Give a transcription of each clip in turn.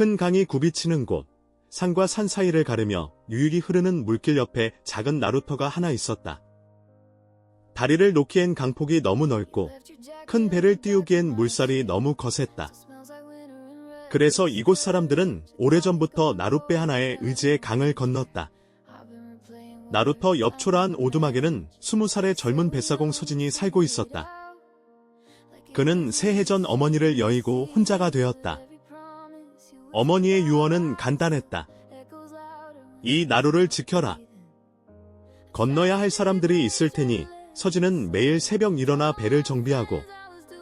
큰 강이 굽이치는 곳, 산과 산 사이를 가르며 유유히 흐르는 물길 옆에 작은 나루터가 하나 있었다. 다리를 놓기엔 강폭이 너무 넓고 큰 배를 띄우기엔 물살이 너무 거셌다. 그래서 이곳 사람들은 오래전부터 나룻배 하나에 의지해 강을 건넜다. 나루터 옆 초라한 오두막에는 20살의 젊은 뱃사공 서진이 살고 있었다. 그는 새해 전 어머니를 여의고 혼자가 되었다. 어머니의 유언은 간단했다. 이 나루를 지켜라. 건너야 할 사람들이 있을 테니 서진은 매일 새벽 일어나 배를 정비하고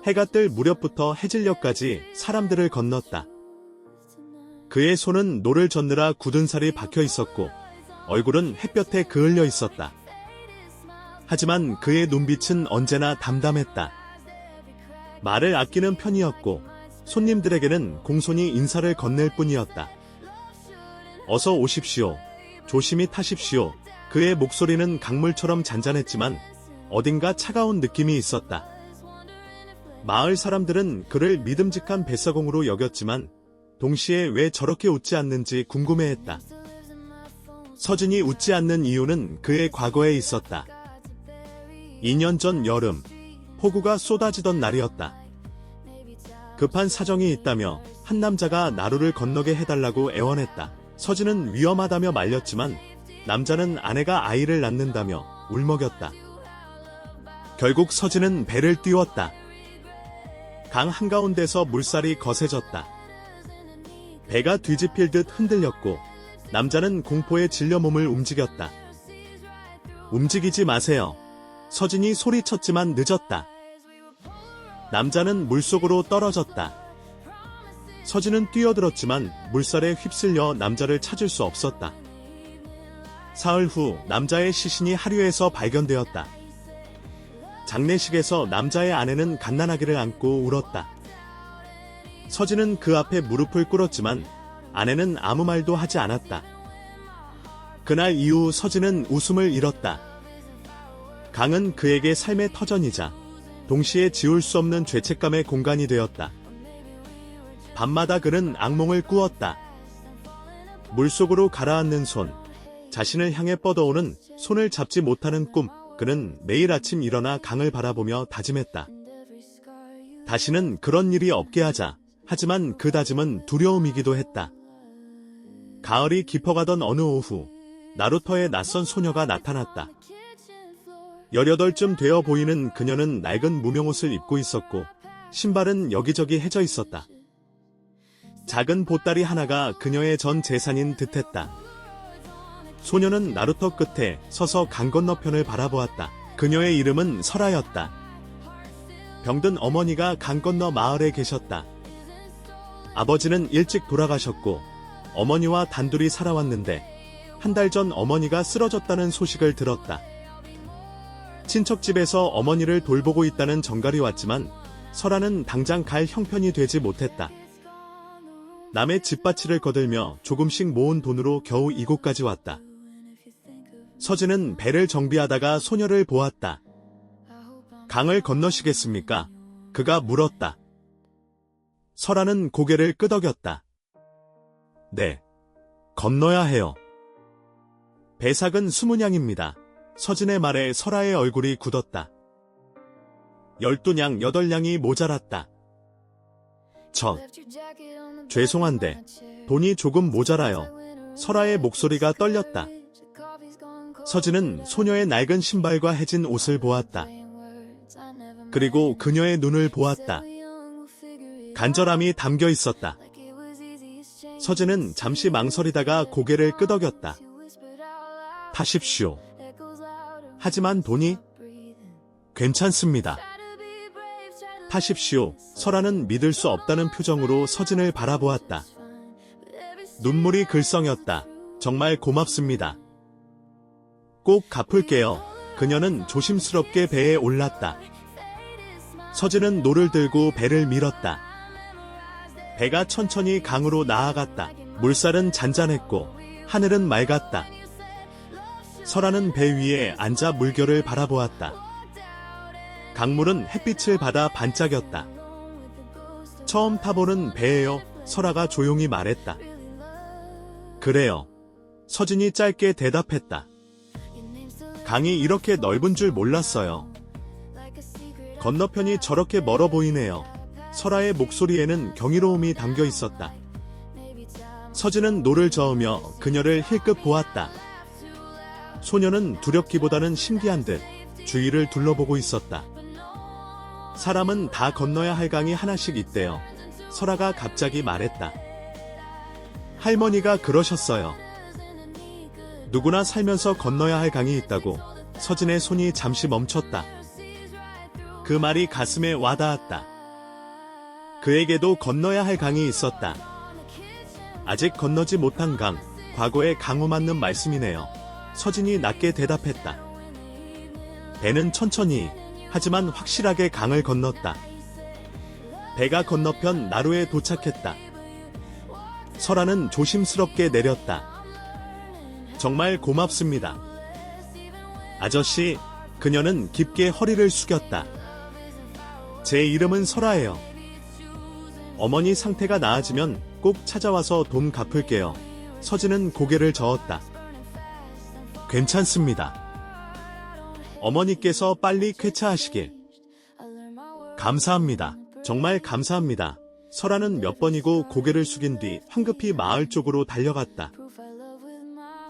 해가 뜰 무렵부터 해질녘까지 사람들을 건넜다. 그의 손은 노를 젓느라 굳은 살이 박혀 있었고 얼굴은 햇볕에 그을려 있었다. 하지만 그의 눈빛은 언제나 담담했다. 말을 아끼는 편이었고 손님들에게는 공손히 인사를 건넬 뿐이었다. 어서 오십시오. 조심히 타십시오. 그의 목소리는 강물처럼 잔잔했지만 어딘가 차가운 느낌이 있었다. 마을 사람들은 그를 믿음직한 뱃사공으로 여겼지만 동시에 왜 저렇게 웃지 않는지 궁금해했다. 서진이 웃지 않는 이유는 그의 과거에 있었다. 2년 전 여름, 폭우가 쏟아지던 날이었다. 급한 사정이 있다며 한 남자가 나루를 건너게 해달라고 애원했다. 서진은 위험하다며 말렸지만 남자는 아내가 아이를 낳는다며 울먹였다. 결국 서진은 배를 띄웠다. 강 한가운데서 물살이 거세졌다. 배가 뒤집힐 듯 흔들렸고 남자는 공포에 질려 몸을 움직였다. 움직이지 마세요. 서진이 소리쳤지만 늦었다. 남자는 물속으로 떨어졌다. 서진은 뛰어들었지만 물살에 휩쓸려 남자를 찾을 수 없었다. 사흘 후 남자의 시신이 하류에서 발견되었다. 장례식에서 남자의 아내는 갓난아기를 안고 울었다. 서진은 그 앞에 무릎을 꿇었지만 아내는 아무 말도 하지 않았다. 그날 이후 서진은 웃음을 잃었다. 강은 그에게 삶의 터전이자 동시에 지울 수 없는 죄책감의 공간이 되었다. 밤마다 그는 악몽을 꾸었다. 물속으로 가라앉는 손, 자신을 향해 뻗어오는 손을 잡지 못하는 꿈. 그는 매일 아침 일어나 강을 바라보며 다짐했다. 다시는 그런 일이 없게 하자. 하지만 그 다짐은 두려움이기도 했다. 가을이 깊어가던 어느 오후, 나루터에 낯선 소녀가 나타났다. 18쯤 되어 보이는 그녀는 낡은 무명옷을 입고 있었고 신발은 여기저기 해져 있었다. 작은 보따리 하나가 그녀의 전 재산인 듯했다. 소녀는 나루터 끝에 서서 강 건너편을 바라보았다. 그녀의 이름은 설아였다. 병든 어머니가 강 건너 마을에 계셨다. 아버지는 일찍 돌아가셨고 어머니와 단둘이 살아왔는데 한 달 전 어머니가 쓰러졌다는 소식을 들었다. 친척집에서 어머니를 돌보고 있다는 정갈이 왔지만 설아는 당장 갈 형편이 되지 못했다. 남의 집바치를 거들며 조금씩 모은 돈으로 겨우 이곳까지 왔다. 서진은 배를 정비하다가 소녀를 보았다. 강을 건너시겠습니까? 그가 물었다. 설아는 고개를 끄덕였다. 네, 건너야 해요. 배삭은 20냥입니다. 서진의 말에 설아의 얼굴이 굳었다. 12냥, 8냥이 모자랐다. 죄송한데 돈이 조금 모자라요. 설아의 목소리가 떨렸다. 서진은 소녀의 낡은 신발과 해진 옷을 보았다. 그리고 그녀의 눈을 보았다. 간절함이 담겨 있었다. 서진은 잠시 망설이다가 고개를 끄덕였다. 타십시오. 하지만 돈이? 괜찮습니다. 타십시오. 설아는 믿을 수 없다는 표정으로 서진을 바라보았다. 눈물이 글썽였다. 정말 고맙습니다. 꼭 갚을게요. 그녀는 조심스럽게 배에 올랐다. 서진은 노를 들고 배를 밀었다. 배가 천천히 강으로 나아갔다. 물살은 잔잔했고 하늘은 맑았다. 설아는 배 위에 앉아 물결을 바라보았다. 강물은 햇빛을 받아 반짝였다. 처음 타보는 배예요. 설아가 조용히 말했다. 그래요. 서진이 짧게 대답했다. 강이 이렇게 넓은 줄 몰랐어요. 건너편이 저렇게 멀어 보이네요. 설아의 목소리에는 경이로움이 담겨 있었다. 서진은 노를 저으며 그녀를 힐끗 보았다. 소녀는 두렵기보다는 신기한 듯 주위를 둘러보고 있었다. 사람은 다 건너야 할 강이 하나씩 있대요. 설아가 갑자기 말했다. 할머니가 그러셨어요. 누구나 살면서 건너야 할 강이 있다고. 서진의 손이 잠시 멈췄다. 그 말이 가슴에 와닿았다. 그에게도 건너야 할 강이 있었다. 아직 건너지 못한 강, 과거에 강우 맞는 말씀이네요. 서진이 낮게 대답했다. 배는 천천히, 하지만 확실하게 강을 건넜다. 배가 건너편 나루에 도착했다. 설아는 조심스럽게 내렸다. 정말 고맙습니다. 아저씨, 그녀는 깊게 허리를 숙였다. 제 이름은 설아예요. 어머니 상태가 나아지면 꼭 찾아와서 돈 갚을게요. 서진은 고개를 저었다. 괜찮습니다. 어머니께서 빨리 쾌차하시길. 감사합니다. 정말 감사합니다. 설아는 몇 번이고 고개를 숙인 뒤 황급히 마을 쪽으로 달려갔다.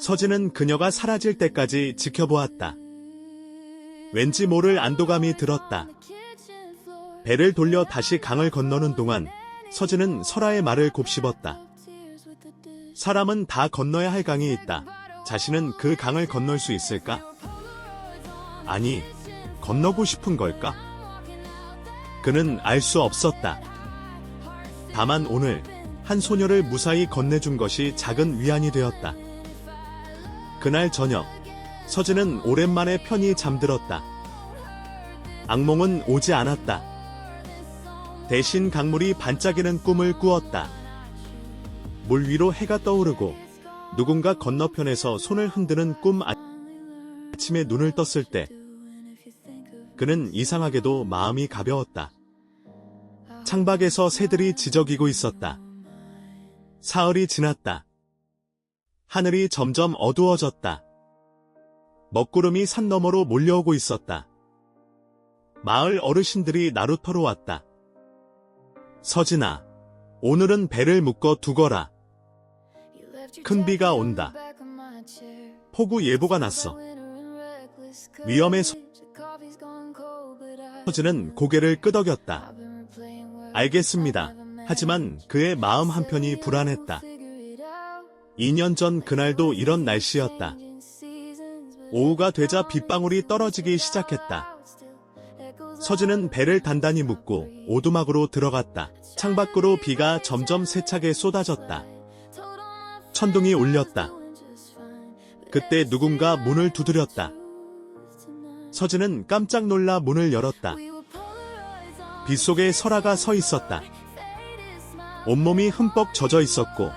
서진은 그녀가 사라질 때까지 지켜보았다. 왠지 모를 안도감이 들었다. 배를 돌려 다시 강을 건너는 동안 서진은 설아의 말을 곱씹었다. 사람은 다 건너야 할 강이 있다. 자신은 그 강을 건널 수 있을까? 아니, 건너고 싶은 걸까? 그는 알 수 없었다. 다만 오늘 한 소녀를 무사히 건네준 것이 작은 위안이 되었다. 그날 저녁, 서진은 오랜만에 편히 잠들었다. 악몽은 오지 않았다. 대신 강물이 반짝이는 꿈을 꾸었다. 물 위로 해가 떠오르고 누군가 건너편에서 손을 흔드는 꿈. 아침에 눈을 떴을 때 그는 이상하게도 마음이 가벼웠다. 창밖에서 새들이 지저귀고 있었다. 사흘이 지났다. 하늘이 점점 어두워졌다. 먹구름이 산 너머로 몰려오고 있었다. 마을 어르신들이 나루터로 왔다. 서진아, 오늘은 배를 묶어 두거라. 큰 비가 온다. 폭우 예보가 났어. 위험해. 서진은 고개를 끄덕였다. 알겠습니다. 하지만 그의 마음 한편이 불안했다. 2년 전 그날도 이런 날씨였다. 오후가 되자 빗방울이 떨어지기 시작했다. 서진은 배를 단단히 묶고 오두막으로 들어갔다. 창밖으로 비가 점점 세차게 쏟아졌다. 천둥이 울렸다. 그때 누군가 문을 두드렸다. 서진은 깜짝 놀라 문을 열었다. 빗속에 설아가 서 있었다. 온몸이 흠뻑 젖어 있었고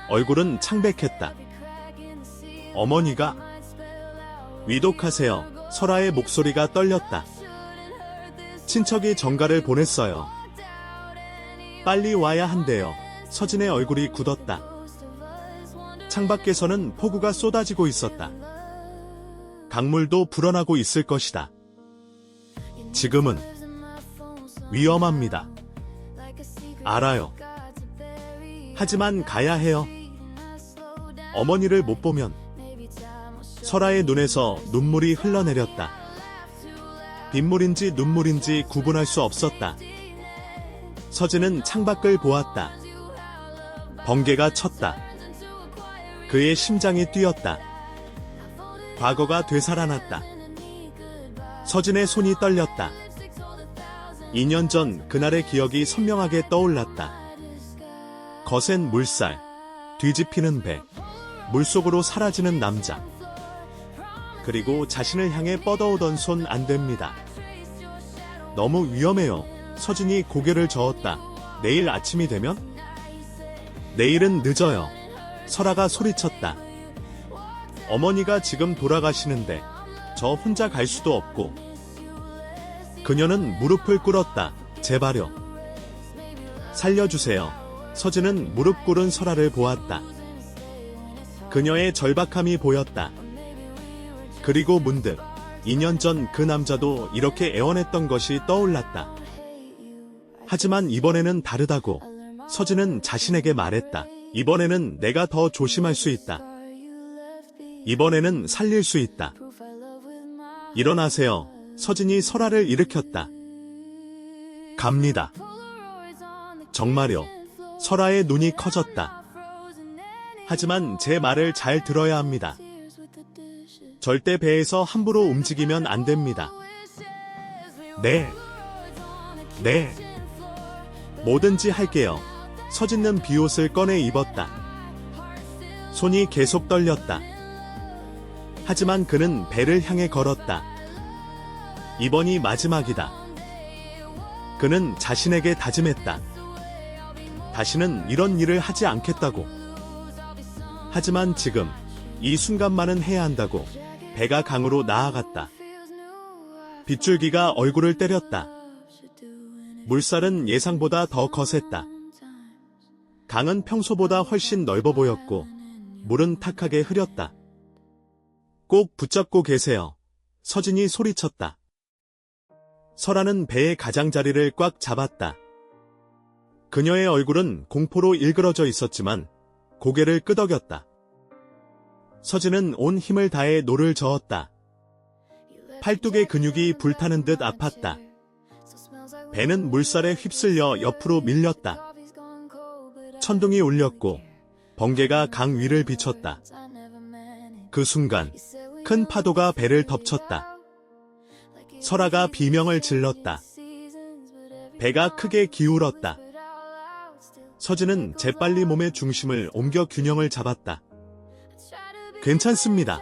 얼굴은 창백했다. 어머니가? 위독하세요. 설아의 목소리가 떨렸다. 친척이 전가를 보냈어요. 빨리 와야 한대요. 서진의 얼굴이 굳었다. 창밖에서는 폭우가 쏟아지고 있었다. 강물도 불어나고 있을 것이다. 지금은 위험합니다. 알아요. 하지만 가야 해요. 어머니를 못 보면. 설아의 눈에서 눈물이 흘러내렸다. 빗물인지 눈물인지 구분할 수 없었다. 서진은 창밖을 보았다. 번개가 쳤다. 그의 심장이 뛰었다. 과거가 되살아났다. 서진의 손이 떨렸다. 2년 전 그날의 기억이 선명하게 떠올랐다. 거센 물살, 뒤집히는 배, 물속으로 사라지는 남자. 그리고 자신을 향해 뻗어오던 손. 안 됩니다. 너무 위험해요. 서진이 고개를 저었다. 내일 아침이 되면? 내일은 늦어요. 설아가 소리쳤다. 어머니가 지금 돌아가시는데 저 혼자 갈 수도 없고. 그녀는 무릎을 꿇었다. 제발요. 살려주세요. 서진은 무릎 꿇은 설아를 보았다. 그녀의 절박함이 보였다. 그리고 문득 2년 전 그 남자도 이렇게 애원했던 것이 떠올랐다. 하지만 이번에는 다르다고 서진은 자신에게 말했다. 이번에는 내가 더 조심할 수 있다. 이번에는 살릴 수 있다. 일어나세요. 서진이 설아를 일으켰다. 갑니다. 정말요. 설아의 눈이 커졌다. 하지만 제 말을 잘 들어야 합니다. 절대 배에서 함부로 움직이면 안 됩니다. 네. 네. 뭐든지 할게요. 서진은 비옷을 꺼내 입었다. 손이 계속 떨렸다. 하지만 그는 배를 향해 걸었다. 이번이 마지막이다. 그는 자신에게 다짐했다. 다시는 이런 일을 하지 않겠다고. 하지만 지금 이 순간만은 해야 한다고 배가 강으로 나아갔다. 빗줄기가 얼굴을 때렸다. 물살은 예상보다 더 거셌다. 강은 평소보다 훨씬 넓어 보였고 물은 탁하게 흐렸다. 꼭 붙잡고 계세요. 서진이 소리쳤다. 설아는 배의 가장자리를 꽉 잡았다. 그녀의 얼굴은 공포로 일그러져 있었지만 고개를 끄덕였다. 서진은 온 힘을 다해 노를 저었다. 팔뚝의 근육이 불타는 듯 아팠다. 배는 물살에 휩쓸려 옆으로 밀렸다. 천둥이 울렸고 번개가 강 위를 비췄다. 그 순간 큰 파도가 배를 덮쳤다. 설아가 비명을 질렀다. 배가 크게 기울었다. 서진은 재빨리 몸의 중심을 옮겨 균형을 잡았다. 괜찮습니다.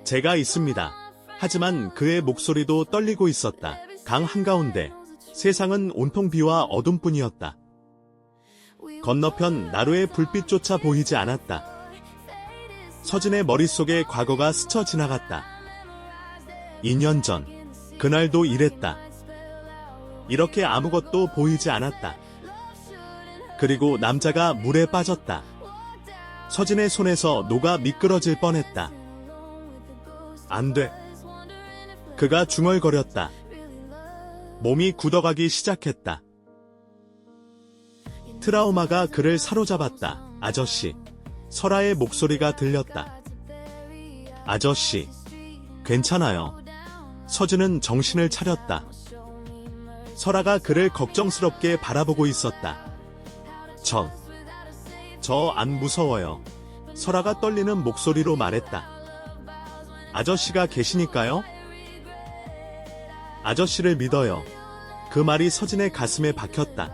제가 있습니다. 하지만 그의 목소리도 떨리고 있었다. 강 한가운데 세상은 온통 비와 어둠뿐이었다. 건너편 나루의 불빛조차 보이지 않았다. 서진의 머릿속에 과거가 스쳐 지나갔다. 2년 전, 그날도 이랬다. 이렇게 아무것도 보이지 않았다. 그리고 남자가 물에 빠졌다. 서진의 손에서 녹아 미끄러질 뻔했다. 안 돼. 그가 중얼거렸다. 몸이 굳어가기 시작했다. 트라우마가 그를 사로잡았다. 아저씨. 설아의 목소리가 들렸다. 아저씨. 괜찮아요. 서진은 정신을 차렸다. 설아가 그를 걱정스럽게 바라보고 있었다. 저 안 무서워요. 설아가 떨리는 목소리로 말했다. 아저씨가 계시니까요? 아저씨를 믿어요. 그 말이 서진의 가슴에 박혔다.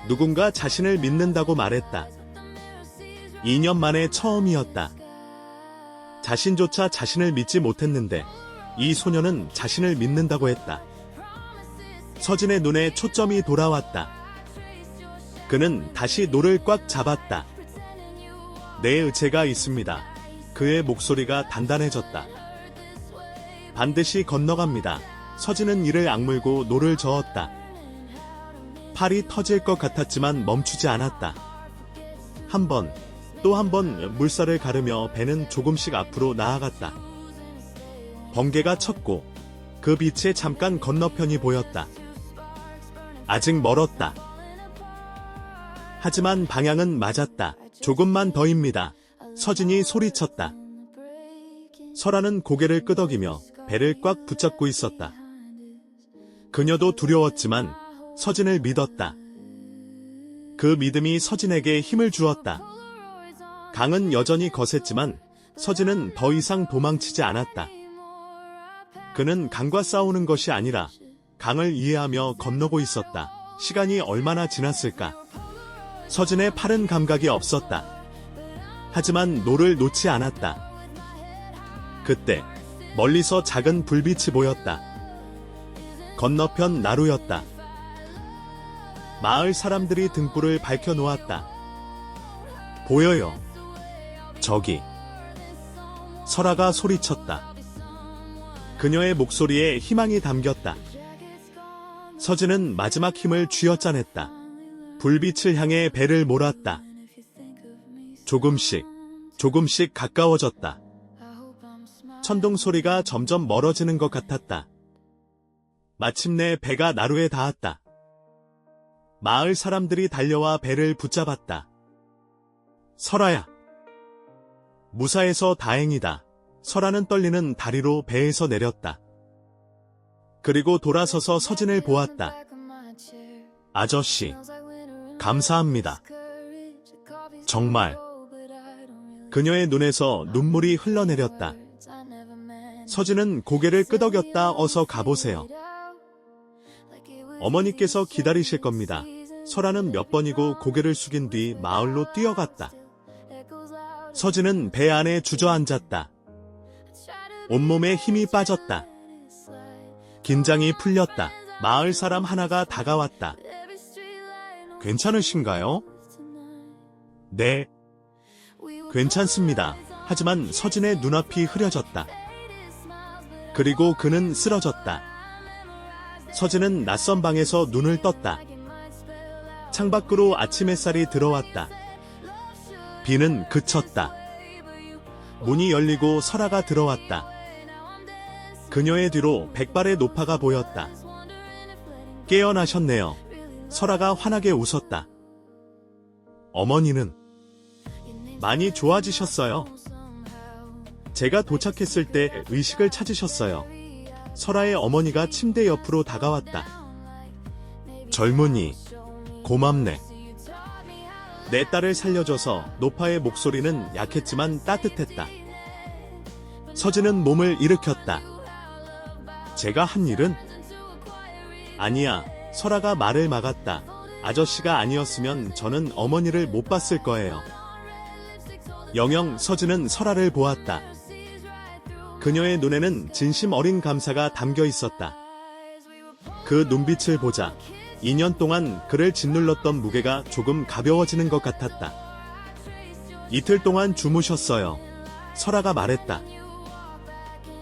누군가 자신을 믿는다고 말했다. 2년 만에 처음이었다. 자신조차 자신을 믿지 못했는데 이 소녀는 자신을 믿는다고 했다. 서진의 눈에 초점이 돌아왔다. 그는 다시 노를 꽉 잡았다. 내 의체가 있습니다. 그의 목소리가 단단해졌다. 반드시 건너갑니다. 서진은 이를 악물고 노를 저었다. 팔이 터질 것 같았지만 멈추지 않았다. 한 번, 또 한 번 물살을 가르며 배는 조금씩 앞으로 나아갔다. 번개가 쳤고 그 빛에 잠깐 건너편이 보였다. 아직 멀었다. 하지만 방향은 맞았다. 조금만 더입니다. 서진이 소리쳤다. 설아는 고개를 끄덕이며 배를 꽉 붙잡고 있었다. 그녀도 두려웠지만 서진을 믿었다. 그 믿음이 서진에게 힘을 주었다. 강은 여전히 거셌지만 서진은 더 이상 도망치지 않았다. 그는 강과 싸우는 것이 아니라 강을 이해하며 건너고 있었다. 시간이 얼마나 지났을까? 서진의 팔은 감각이 없었다. 하지만 노를 놓지 않았다. 그때 멀리서 작은 불빛이 보였다. 건너편 나루였다. 마을 사람들이 등불을 밝혀 놓았다. 보여요. 저기. 설아가 소리쳤다. 그녀의 목소리에 희망이 담겼다. 서진은 마지막 힘을 쥐어짜냈다. 불빛을 향해 배를 몰았다. 조금씩 가까워졌다. 천둥 소리가 점점 멀어지는 것 같았다. 마침내 배가 나루에 닿았다. 마을 사람들이 달려와 배를 붙잡았다. 설아야. 무사해서 다행이다. 설아는 떨리는 다리로 배에서 내렸다. 그리고 돌아서서 서진을 보았다. 아저씨, 감사합니다. 정말. 그녀의 눈에서 눈물이 흘러내렸다. 서진은 고개를 끄덕였다. 어서 가보세요. 어머니께서 기다리실 겁니다. 설아는 몇 번이고 고개를 숙인 뒤 마을로 뛰어갔다. 서진은 배 안에 주저앉았다. 온몸에 힘이 빠졌다. 긴장이 풀렸다. 마을 사람 하나가 다가왔다. 괜찮으신가요? 네. 괜찮습니다. 하지만 서진의 눈앞이 흐려졌다. 그리고 그는 쓰러졌다. 서진은 낯선 방에서 눈을 떴다. 창밖으로 아침 햇살이 들어왔다. 비는 그쳤다. 문이 열리고 설아가 들어왔다. 그녀의 뒤로 백발의 노파가 보였다. 깨어나셨네요. 설아가 환하게 웃었다. 어머니는 많이 좋아지셨어요. 제가 도착했을 때 의식을 찾으셨어요. 설아의 어머니가 침대 옆으로 다가왔다. 젊은이, 고맙네. 내 딸을 살려줘서. 노파의 목소리는 약했지만 따뜻했다. 서진은 몸을 일으켰다. 제가 한 일은? 아니야. 설아가 말을 막았다. 아저씨가 아니었으면 저는 어머니를 못 봤을 거예요. 영영. 서진은 설아를 보았다. 그녀의 눈에는 진심 어린 감사가 담겨 있었다. 그 눈빛을 보자 2년 동안 그를 짓눌렀던 무게가 조금 가벼워지는 것 같았다. 이틀 동안 주무셨어요. 설아가 말했다.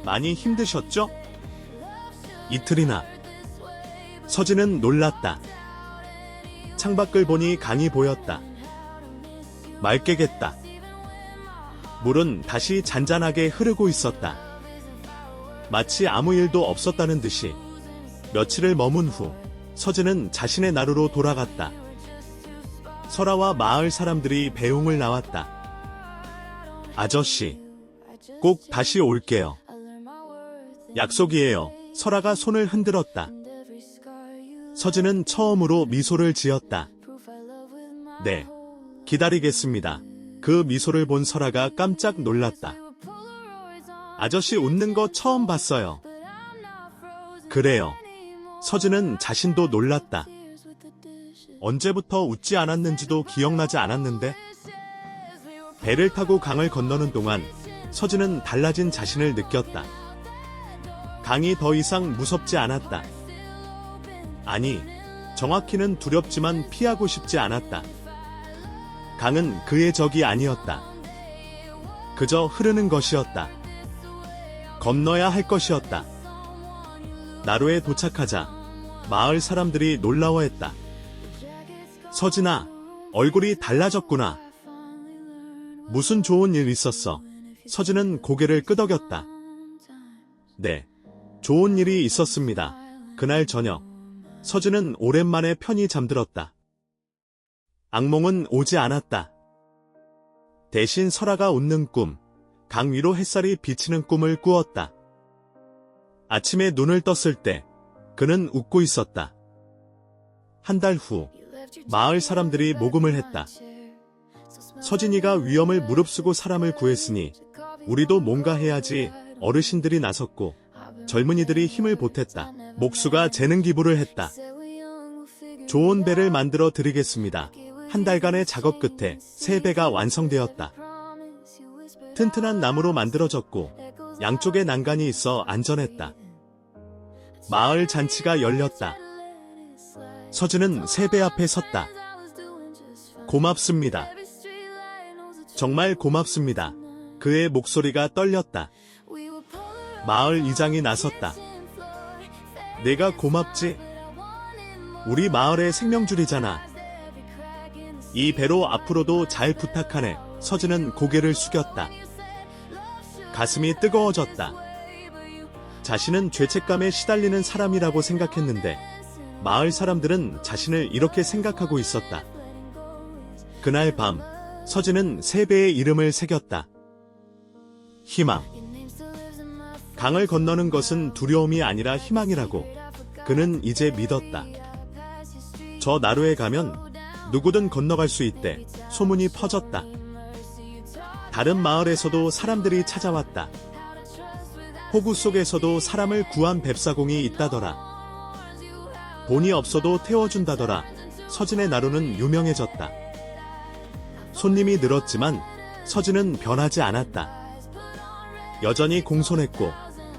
많이 힘드셨죠? 이틀이나. 서진은 놀랐다. 창밖을 보니 강이 보였다. 맑게 겠다. 물은 다시 잔잔하게 흐르고 있었다. 마치 아무 일도 없었다는 듯이. 며칠을 머문 후 서진은 자신의 나루로 돌아갔다. 설아와 마을 사람들이 배웅을 나왔다. 아저씨, 꼭 다시 올게요. 약속이에요. 설아가 손을 흔들었다. 서진은 처음으로 미소를 지었다. 네, 기다리겠습니다. 그 미소를 본 설아가 깜짝 놀랐다. 아저씨 웃는 거 처음 봤어요. 그래요. 서진은 자신도 놀랐다. 언제부터 웃지 않았는지도 기억나지 않았는데. 배를 타고 강을 건너는 동안 서진은 달라진 자신을 느꼈다. 강이 더 이상 무섭지 않았다. 아니, 정확히는 두렵지만 피하고 싶지 않았다. 강은 그의 적이 아니었다. 그저 흐르는 것이었다. 건너야 할 것이었다. 나루에 도착하자 마을 사람들이 놀라워했다. 서진아, 얼굴이 달라졌구나. 무슨 좋은 일 있었어? 서진은 고개를 끄덕였다. 네, 좋은 일이 있었습니다. 그날 저녁, 서진은 오랜만에 편히 잠들었다. 악몽은 오지 않았다. 대신 설아가 웃는 꿈, 강 위로 햇살이 비치는 꿈을 꾸었다. 아침에 눈을 떴을 때 그는 웃고 있었다. 한 달 후 마을 사람들이 모금을 했다. 서진이가 위험을 무릅쓰고 사람을 구했으니 우리도 뭔가 해야지. 어르신들이 나섰고 젊은이들이 힘을 보탰다. 목수가 재능 기부를 했다. 좋은 배를 만들어 드리겠습니다. 한 달간의 작업 끝에 새 배가 완성되었다. 튼튼한 나무로 만들어졌고 양쪽에 난간이 있어 안전했다. 마을 잔치가 열렸다. 서진은 새 배 앞에 섰다. 고맙습니다. 정말 고맙습니다. 그의 목소리가 떨렸다. 마을 이장이 나섰다. 내가 고맙지? 우리 마을의 생명줄이잖아. 이 배로 앞으로도 잘 부탁하네. 서진은 고개를 숙였다. 가슴이 뜨거워졌다. 자신은 죄책감에 시달리는 사람이라고 생각했는데 마을 사람들은 자신을 이렇게 생각하고 있었다. 그날 밤 서진은 세 배의 이름을 새겼다. 희망. 강을 건너는 것은 두려움이 아니라 희망이라고 그는 이제 믿었다. 저 나루에 가면 누구든 건너갈 수 있대. 소문이 퍼졌다. 다른 마을에서도 사람들이 찾아왔다. 호구 속에서도 사람을 구한 뱁사공이 있다더라. 돈이 없어도 태워준다더라. 서진의 나루는 유명해졌다. 손님이 늘었지만 서진은 변하지 않았다. 여전히 공손했고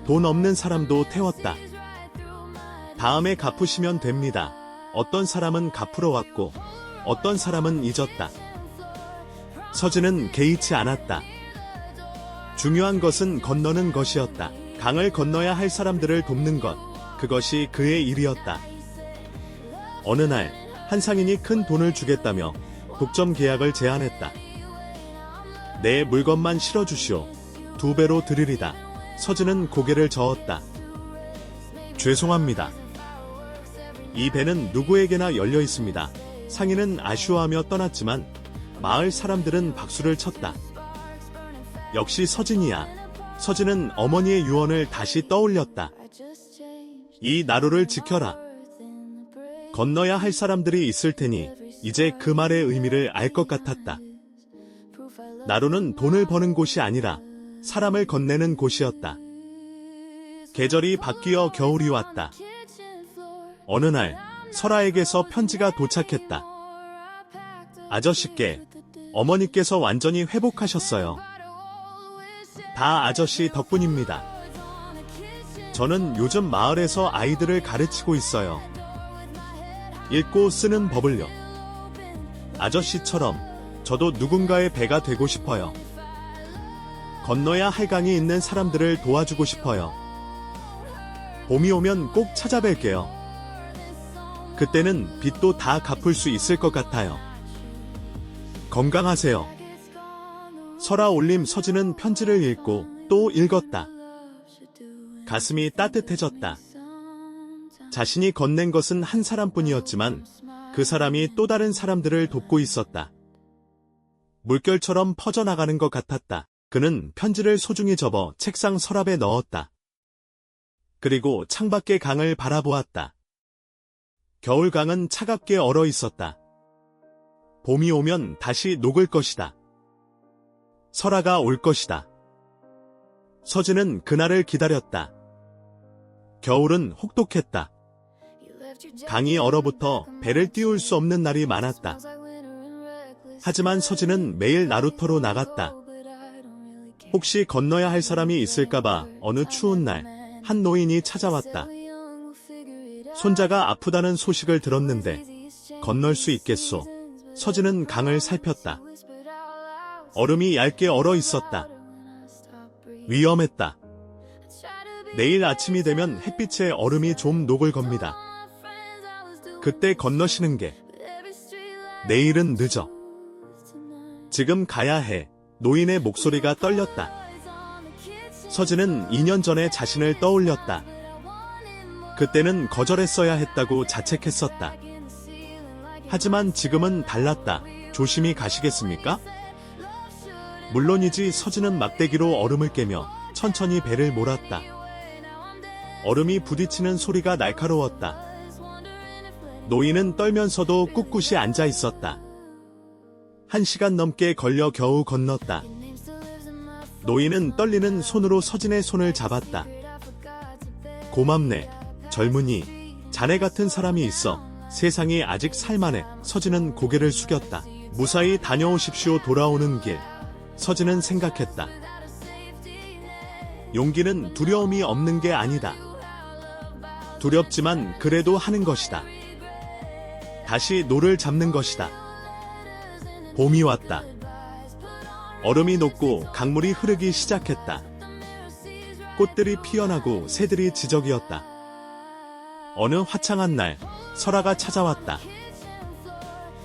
돈 없는 사람도 태웠다. 다음에 갚으시면 됩니다. 어떤 사람은 갚으러 왔고 어떤 사람은 잊었다. 서진은 개의치 않았다. 중요한 것은 건너는 것이었다. 강을 건너야 할 사람들을 돕는 것, 그것이 그의 일이었다. 어느 날 한 상인이 큰 돈을 주겠다며 독점 계약을 제안했다. 내 물건만 실어주시오. 2배로 드리리다. 서진은 고개를 저었다. 죄송합니다. 이 배는 누구에게나 열려 있습니다. 상인은 아쉬워하며 떠났지만 마을 사람들은 박수를 쳤다. 역시 서진이야. 서진은 어머니의 유언을 다시 떠올렸다. 이 나루를 지켜라. 건너야 할 사람들이 있을 테니 이제 그 말의 의미를 알 것 같았다. 나루는 돈을 버는 곳이 아니라 사람을 건네는 곳이었다. 계절이 바뀌어 겨울이 왔다. 어느 날 설아에게서 편지가 도착했다. 아저씨께 어머니께서 완전히 회복하셨어요. 다 아저씨 덕분입니다. 저는 요즘 마을에서 아이들을 가르치고 있어요. 읽고 쓰는 법을요. 아저씨처럼 저도 누군가의 배가 되고 싶어요. 건너야 할 강이 있는 사람들을 도와주고 싶어요. 봄이 오면 꼭 찾아뵐게요. 그때는 빚도 다 갚을 수 있을 것 같아요. 건강하세요. 설아 올림. 서진은 편지를 읽고 또 읽었다. 가슴이 따뜻해졌다. 자신이 건넨 것은 한 사람뿐이었지만 그 사람이 또 다른 사람들을 돕고 있었다. 물결처럼 퍼져나가는 것 같았다. 그는 편지를 소중히 접어 책상 서랍에 넣었다. 그리고 창밖의 강을 바라보았다. 겨울강은 차갑게 얼어 있었다. 봄이 오면 다시 녹을 것이다. 설아가 올 것이다. 서진은 그날을 기다렸다. 겨울은 혹독했다. 강이 얼어붙어 배를 띄울 수 없는 날이 많았다. 하지만 서진은 매일 나루터로 나갔다. 혹시 건너야 할 사람이 있을까봐 어느 추운 날 한 노인이 찾아왔다. 손자가 아프다는 소식을 들었는데 건널 수 있겠소? 서진은 강을 살폈다. 얼음이 얇게 얼어 있었다. 위험했다. 내일 아침이 되면 햇빛에 얼음이 좀 녹을 겁니다. 그때 건너시는 게. 내일은 늦어. 지금 가야 해. 노인의 목소리가 떨렸다. 서진은 2년 전에 자신을 떠올렸다. 그때는 거절했어야 했다고 자책했었다. 하지만 지금은 달랐다. 조심히 가시겠습니까? 물론이지. 서진은 막대기로 얼음을 깨며 천천히 배를 몰았다. 얼음이 부딪히는 소리가 날카로웠다. 노인은 떨면서도 꿋꿋이 앉아 있었다. 1시간 넘게 걸려 겨우 건넜다. 노인은 떨리는 손으로 서진의 손을 잡았다. 고맙네, 젊은이. 자네 같은 사람이 있어. 세상이 아직 살만해. 서진은 고개를 숙였다. 무사히 다녀오십시오. 돌아오는 길. 서진은 생각했다. 용기는 두려움이 없는 게 아니다. 두렵지만 그래도 하는 것이다. 다시 노를 잡는 것이다. 봄이 왔다. 얼음이 녹고 강물이 흐르기 시작했다. 꽃들이 피어나고 새들이 지저귀었다. 어느 화창한 날 설아가 찾아왔다.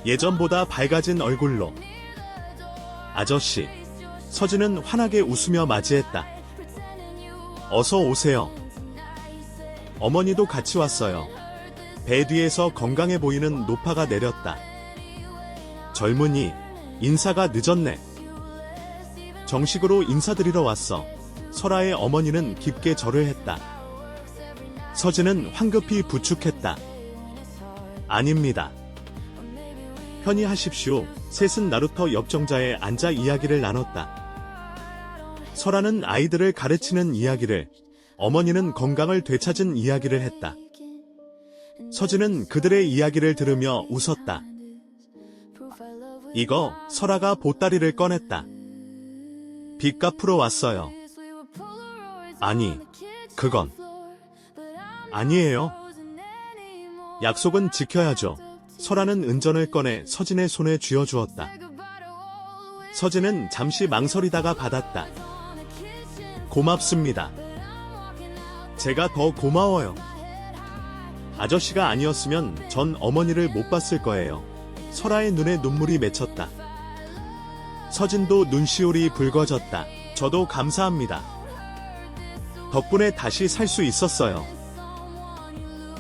예전보다 밝아진 얼굴로. 아저씨. 서진은 환하게 웃으며 맞이했다. 어서 오세요. 어머니도 같이 왔어요. 배 뒤에서 건강해 보이는 노파가 내렸다. 젊은이, 인사가 늦었네. 정식으로 인사드리러 왔어. 설아의 어머니는 깊게 절을 했다. 서진은 황급히 부축했다. 아닙니다. 편히 하십시오. 셋은 나루터 옆정자에 앉아 이야기를 나눴다. 설아는 아이들을 가르치는 이야기를, 어머니는 건강을 되찾은 이야기를 했다. 서진은 그들의 이야기를 들으며 웃었다. 이거 설아가 보따리를 꺼냈다. 빚 갚으러 왔어요. 아니, 그건 아니에요. 약속은 지켜야죠. 설아는 은전을 꺼내 서진의 손에 쥐어주었다. 서진은 잠시 망설이다가 받았다. 고맙습니다. 제가 더 고마워요. 아저씨가 아니었으면 전 어머니를 못 봤을 거예요. 설아의 눈에 눈물이 맺혔다. 서진도 눈시울이 붉어졌다. 저도 감사합니다. 덕분에 다시 살 수 있었어요.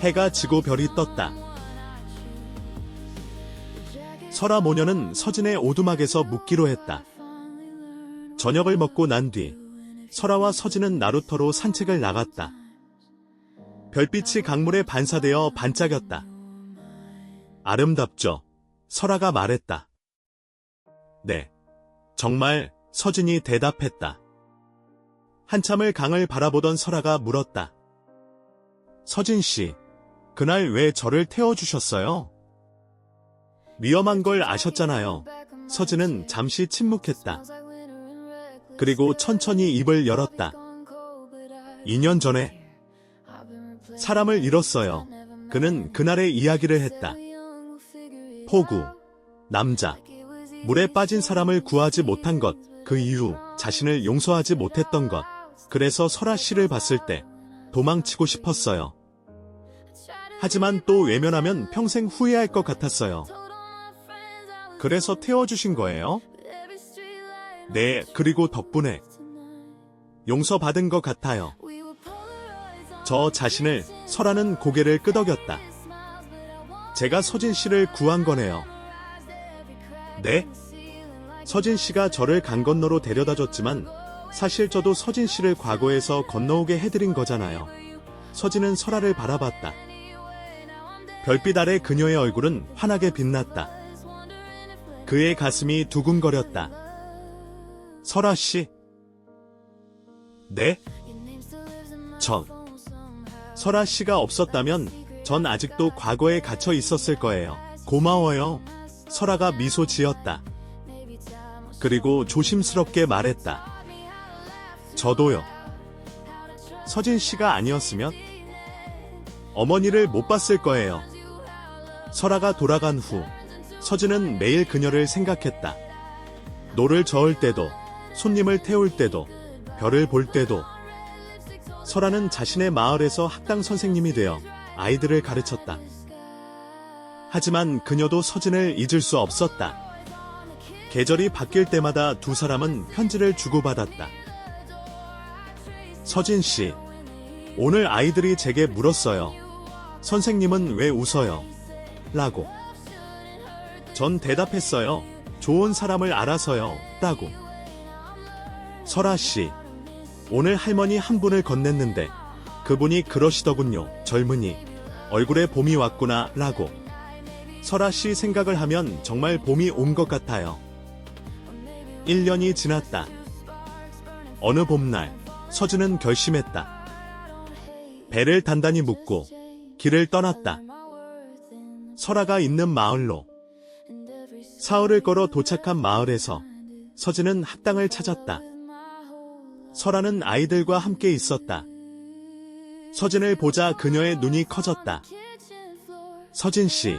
해가 지고 별이 떴다. 설아 모녀는 서진의 오두막에서 묵기로 했다. 저녁을 먹고 난 뒤 설아와 서진은 나루터로 산책을 나갔다. 별빛이 강물에 반사되어 반짝였다. 아름답죠? 설아가 말했다. 네. 정말, 서진이 대답했다. 한참을 강을 바라보던 설아가 물었다. 서진 씨, 그날 왜 저를 태워주셨어요? 위험한 걸 아셨잖아요. 서진은 잠시 침묵했다. 그리고 천천히 입을 열었다. 2년 전에 사람을 잃었어요. 그는 그날의 이야기를 했다. 폭우, 남자, 물에 빠진 사람을 구하지 못한 것, 그 이후 자신을 용서하지 못했던 것. 그래서 설아 씨를 봤을 때 도망치고 싶었어요. 하지만 또 외면하면 평생 후회할 것 같았어요. 그래서 태워주신 거예요? 네, 그리고 덕분에 용서받은 것 같아요. 저 자신을, 설아는 고개를 끄덕였다. 제가 서진 씨를 구한 거네요. 네? 서진 씨가 저를 강 건너로 데려다 줬지만 사실 저도 서진 씨를 과거에서 건너오게 해드린 거잖아요. 서진은 설아를 바라봤다. 별빛 아래 그녀의 얼굴은 환하게 빛났다. 그의 가슴이 두근거렸다. 설아 씨? 네? 설아 씨가 없었다면 전 아직도 과거에 갇혀 있었을 거예요. 고마워요. 설아가 미소 지었다. 그리고 조심스럽게 말했다. 저도요. 서진 씨가 아니었으면 어머니를 못 봤을 거예요. 설아가 돌아간 후 서진은 매일 그녀를 생각했다. 노를 저을 때도, 손님을 태울 때도, 별을 볼 때도. 설아는 자신의 마을에서 학당 선생님이 되어 아이들을 가르쳤다. 하지만 그녀도 서진을 잊을 수 없었다. 계절이 바뀔 때마다 두 사람은 편지를 주고받았다. 서진 씨, 오늘 아이들이 제게 물었어요. 선생님은 왜 웃어요? 라고. 전 대답했어요. 좋은 사람을 알아서요. 라고. 설아 씨, 오늘 할머니 한 분을 건넸는데 그분이 그러시더군요. 젊은이, 얼굴에 봄이 왔구나. 라고. 설아 씨 생각을 하면 정말 봄이 온 것 같아요. 1년이 지났다. 어느 봄날, 서진은 결심했다. 배를 단단히 묶고 길을 떠났다. 설아가 있는 마을로. 사흘을 걸어 도착한 마을에서 서진은 학당을 찾았다. 설아는 아이들과 함께 있었다. 서진을 보자 그녀의 눈이 커졌다. 서진 씨,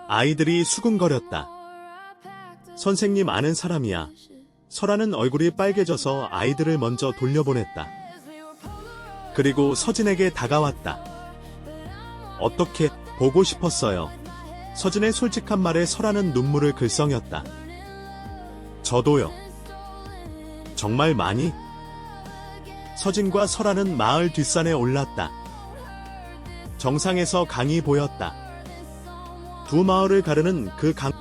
아이들이 수근거렸다. 선생님 아는 사람이야. 설아는 얼굴이 빨개져서 아이들을 먼저 돌려보냈다. 그리고 서진에게 다가왔다. 어떻게 보고 싶었어요. 서진의 솔직한 말에 설아는 눈물을 글썽였다. 저도요. 정말 많이? 서진과 설아는 마을 뒷산에 올랐다. 정상에서 강이 보였다. 두 마을을 가르는 그 강,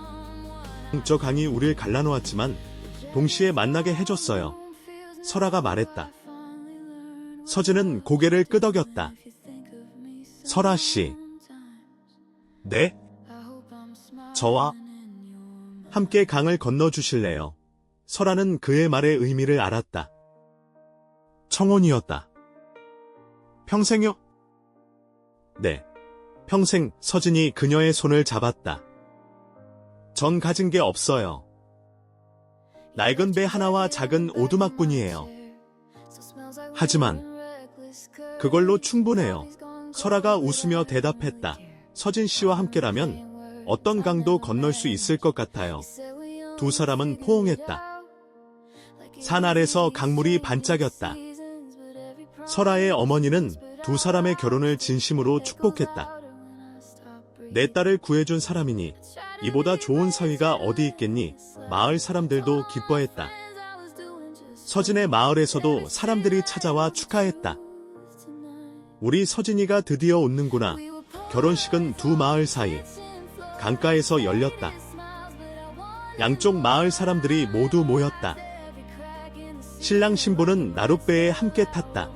저 강이 우릴 갈라놓았지만 동시에 만나게 해줬어요. 설아가 말했다. 서진은 고개를 끄덕였다. 설아씨. 네? 저와 함께 강을 건너주실래요? 설아는 그의 말의 의미를 알았다. 청혼이었다. 평생요? 네. 평생. 서진이 그녀의 손을 잡았다. 전 가진 게 없어요. 낡은 배 하나와 작은 오두막뿐이에요. 하지만 그걸로 충분해요. 설아가 웃으며 대답했다. 서진 씨와 함께라면 어떤 강도 건널 수 있을 것 같아요. 두 사람은 포옹했다. 산 아래서 강물이 반짝였다. 설아의 어머니는 두 사람의 결혼을 진심으로 축복했다. 내 딸을 구해준 사람이니 이보다 좋은 사위가 어디 있겠니? 마을 사람들도 기뻐했다. 서진의 마을에서도 사람들이 찾아와 축하했다. 우리 서진이가 드디어 웃는구나. 결혼식은 두 마을 사이 강가에서 열렸다. 양쪽 마을 사람들이 모두 모였다. 신랑 신부는 나룻배에 함께 탔다.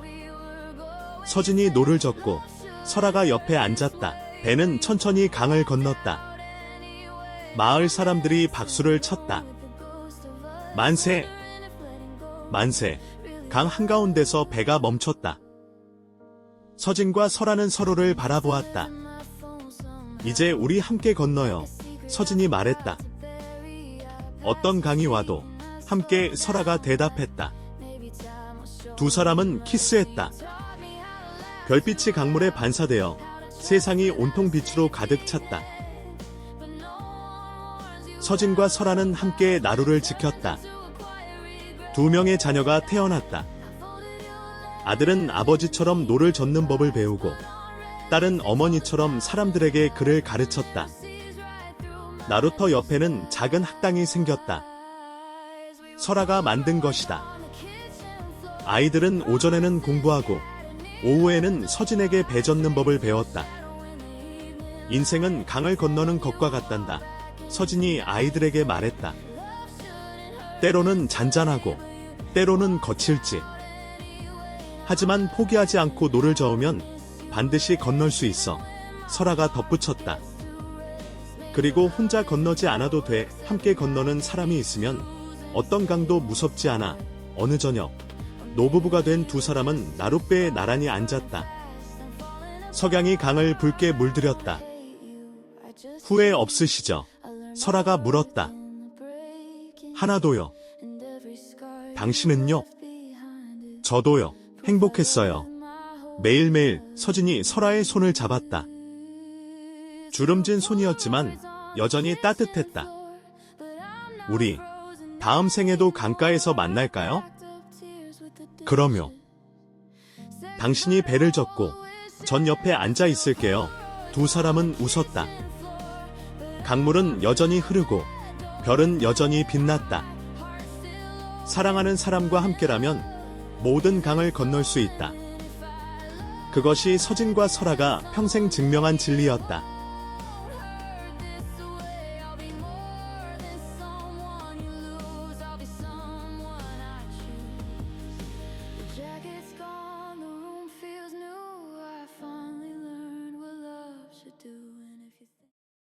서진이 노를 젓고 설아가 옆에 앉았다. 배는 천천히 강을 건넜다. 마을 사람들이 박수를 쳤다. 만세! 만세! 강 한가운데서 배가 멈췄다. 서진과 설아는 서로를 바라보았다. 이제 우리 함께 건너요. 서진이 말했다. 어떤 강이 와도 함께. 설아가 대답했다. 두 사람은 키스했다. 별빛이 강물에 반사되어 세상이 온통 빛으로 가득 찼다. 서진과 설아는 함께 나루를 지켰다. 두 명의 자녀가 태어났다. 아들은 아버지처럼 노를 젓는 법을 배우고 딸은 어머니처럼 사람들에게 글을 가르쳤다. 나루터 옆에는 작은 학당이 생겼다. 설아가 만든 것이다. 아이들은 오전에는 공부하고 오후에는 서진에게 배 젓는 법을 배웠다. 인생은 강을 건너는 것과 같단다. 서진이 아이들에게 말했다. 때로는 잔잔하고 때로는 거칠지. 하지만 포기하지 않고 노를 저으면 반드시 건널 수 있어. 설아가 덧붙였다. 그리고 혼자 건너지 않아도 돼. 함께 건너는 사람이 있으면 어떤 강도 무섭지 않아. 어느 저녁 노부부가 된 두 사람은 나룻배에 나란히 앉았다. 석양이 강을 붉게 물들였다. 후회 없으시죠? 설아가 물었다. 하나도요. 당신은요? 저도요. 행복했어요. 매일매일. 서진이 설아의 손을 잡았다. 주름진 손이었지만 여전히 따뜻했다. 우리 다음 생에도 강가에서 만날까요? 그럼요. 당신이 배를 젓고 전 옆에 앉아 있을게요. 두 사람은 웃었다. 강물은 여전히 흐르고 별은 여전히 빛났다. 사랑하는 사람과 함께라면 모든 강을 건널 수 있다. 그것이 서진과 설아가 평생 증명한 진리였다.